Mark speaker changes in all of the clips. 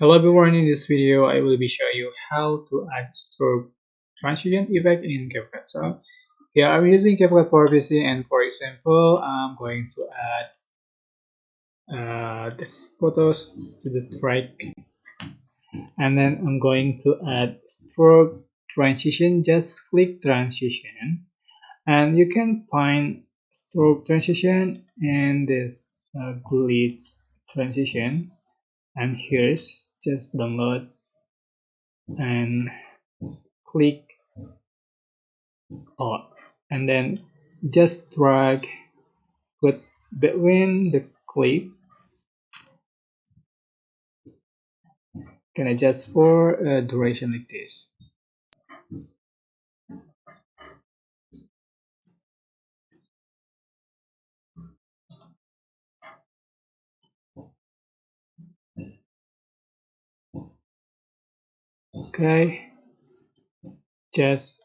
Speaker 1: Hello everyone, in this video I will be showing you how to add strobe transition effect in CapCut. So here I'm using CapCut for PC, and for example I'm going to add this photos to the track, and then I'm going to add strobe transition. Just click transition and you can find strobe transition and this glitch transition, and here's just download and click on, and then just drag, put between the clip, can adjust for a duration like this. Okay, just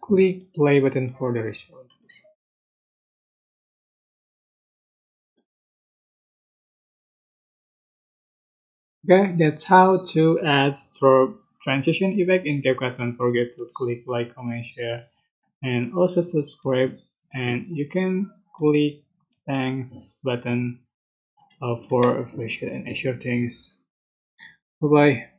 Speaker 1: click play button for the result. Okay, that's how to add strobe transition effect in CapCut. Don't forget to click like, comment, share, and also subscribe. And you can click thanks button for appreciate and extra things. Bye bye.